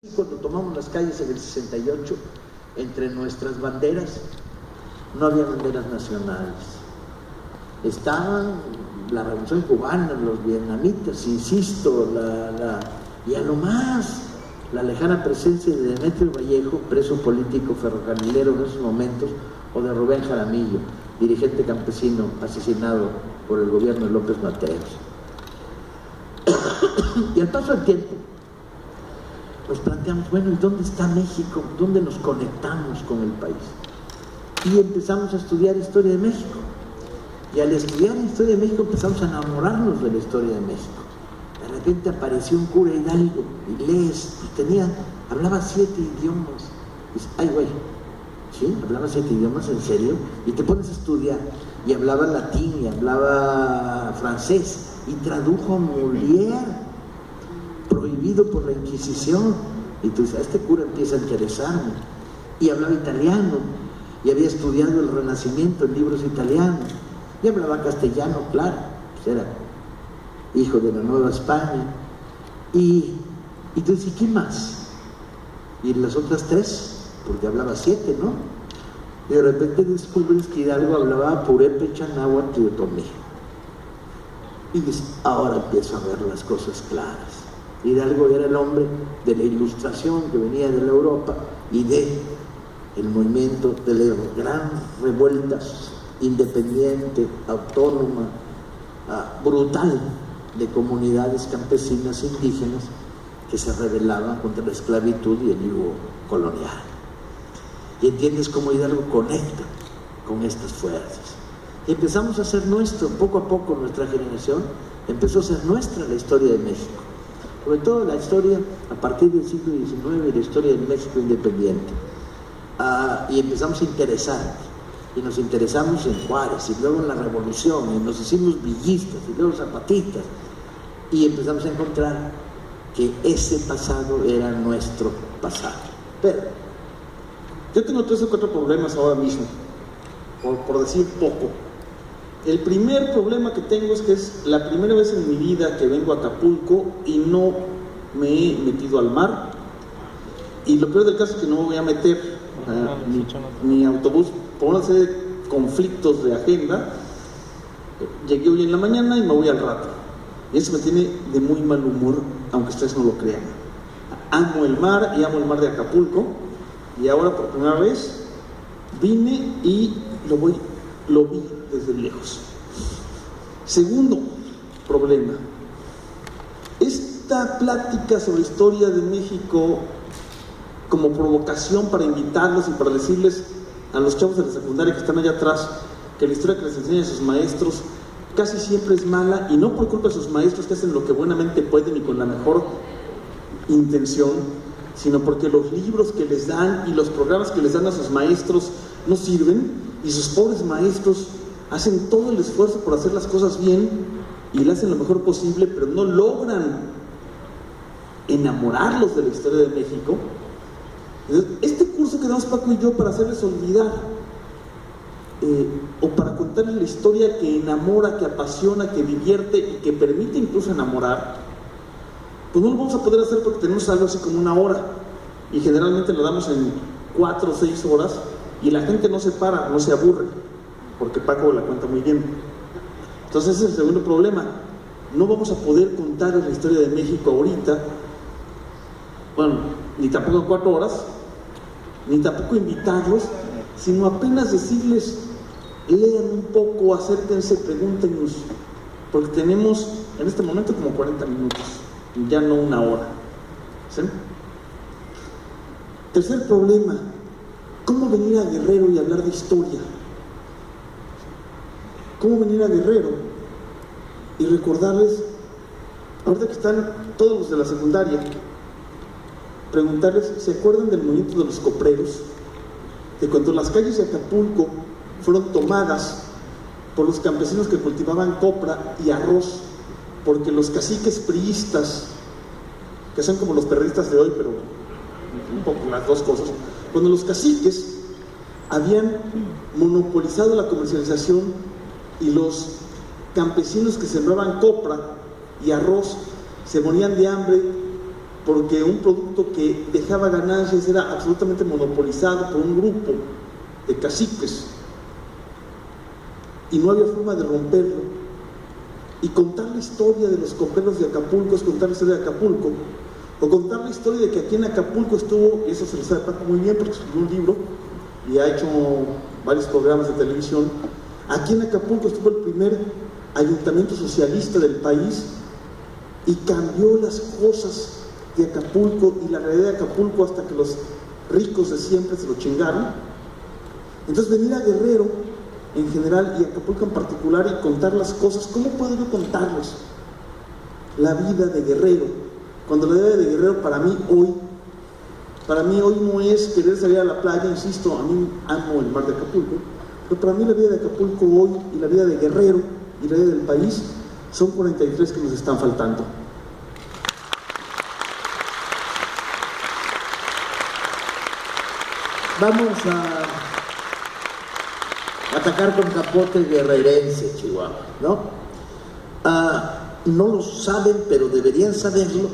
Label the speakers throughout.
Speaker 1: Y cuando tomamos las calles en el 68, entre nuestras banderas, no había banderas nacionales. Estaban la Revolución Cubana, los vietnamitas, insisto, y a lo más la lejana presencia de Demetrio Vallejo, preso político ferrocarrilero en esos momentos, o de Rubén Jaramillo, dirigente campesino asesinado por el gobierno de López Mateos. Y al paso del tiempo, nos planteamos, bueno, ¿y dónde está México? ¿Dónde nos conectamos con el país? Y empezamos a estudiar historia de México. Y al estudiar historia de México empezamos a enamorarnos de la historia de México. De repente apareció un cura Hidalgo, inglés, y hablaba 7 idiomas. Y dice, ay, güey, ¿sí? Hablaba 7 idiomas, ¿en serio? Y te pones a estudiar. Y hablaba latín, y hablaba francés, y tradujo a Molière, prohibido por la Inquisición. Y tú dices, a este cura empieza a interesarme. Y hablaba italiano, y había estudiado el Renacimiento en libros italianos, y hablaba castellano, claro, pues era hijo de la Nueva España. Y tú dices, ¿qué más? Y las otras 3, porque hablaba 7, ¿no? Y de repente descubres que Hidalgo hablaba purépecha, náhuatl y otomí. Y dices, ahora empiezo a ver las cosas claras. Hidalgo era el hombre de la Ilustración que venía de la Europa y de el movimiento de la gran revuelta independiente, autónoma, brutal de comunidades campesinas indígenas que se rebelaban contra la esclavitud y el yugo colonial. Y entiendes cómo Hidalgo conecta con estas fuerzas. Y empezamos a hacer nuestro, poco a poco nuestra generación empezó a hacer nuestra la historia de México. Sobre todo la historia a partir del siglo XIX, la historia del México independiente. Y empezamos a interesarnos, y nos interesamos en Juárez, y luego en la Revolución, y nos hicimos villistas, y luego zapatistas, y empezamos a encontrar que ese pasado era nuestro pasado. Pero
Speaker 2: yo tengo 3 o 4 problemas ahora mismo, por decir poco. El primer problema que tengo es que es la primera vez en mi vida que vengo a Acapulco y no me he metido al mar. Y lo peor del caso es que no me voy a meter mi autobús por una serie de conflictos de agenda. Llegué hoy en la mañana y me voy al rato. Y eso me tiene de muy mal humor, aunque ustedes no lo crean. Amo el mar y amo el mar de Acapulco. Y ahora por primera vez vine y lo vi desde lejos. Segundo problema, esta plática sobre historia de México como provocación para invitarlos y para decirles a los chavos de la secundaria que están allá atrás que la historia que les enseñan a sus maestros casi siempre es mala, y no por culpa de sus maestros que hacen lo que buenamente pueden y con la mejor intención, sino porque los libros que les dan y los programas que les dan a sus maestros no sirven, y sus pobres maestros hacen todo el esfuerzo por hacer las cosas bien y le hacen lo mejor posible, pero no logran enamorarlos de la historia de México. Entonces, este curso que damos Paco y yo para hacerles olvidar o para contarles la historia que enamora, que apasiona, que divierte y que permite incluso enamorar, pues no lo vamos a poder hacer porque tenemos algo así como 1 hora, y generalmente lo damos en 4 o 6 horas, y la gente no se para, no se aburre, porque Paco la cuenta muy bien. Entonces ese es el segundo problema. No vamos a poder contar la historia de México ahorita, bueno, ni tampoco en 4 horas, ni tampoco invitarlos, sino apenas decirles, lean un poco, acérquense, pregúntenos, porque tenemos en este momento como 40 minutos, ya no 1 hora. ¿Sí? Tercer problema, ¿cómo venir a Guerrero y hablar de historia? ¿Cómo venir a Guerrero y recordarles, ahorita que están todos los de la secundaria, preguntarles, ¿se acuerdan del movimiento de los copreros? De cuando las calles de Acapulco fueron tomadas por los campesinos que cultivaban copra y arroz, porque los caciques priistas, que son como los perristas de hoy, pero un poco las dos cosas, cuando los caciques habían monopolizado la comercialización y los campesinos que sembraban copra y arroz se morían de hambre porque un producto que dejaba ganancias era absolutamente monopolizado por un grupo de caciques y no había forma de romperlo. Y contar la historia de los compleros de Acapulco es contar la historia de Acapulco, o contar la historia de que aquí en Acapulco estuvo, y eso se lo sabe Paco muy bien porque escribió un libro y ha hecho varios programas de televisión. Aquí en Acapulco estuvo el primer ayuntamiento socialista del país y cambió las cosas de Acapulco y la realidad de Acapulco hasta que los ricos de siempre se lo chingaron. Entonces venir a Guerrero en general y Acapulco en particular y contar las cosas, ¿cómo puedo yo contarles la vida de Guerrero? Cuando la vida de Guerrero para mí hoy no es querer salir a la playa, insisto, a mí amo el mar de Acapulco, pero para mí la vida de Acapulco hoy y la vida de Guerrero y la vida del país son 43 que nos están faltando.
Speaker 1: Vamos a atacar con capote guerrerense, Chihuahua, ¿no? No lo saben, pero deberían saberlo,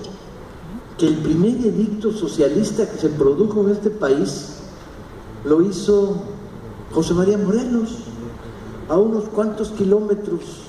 Speaker 1: que el primer edicto socialista que se produjo en este país lo hizo José María Morelos, a unos cuantos kilómetros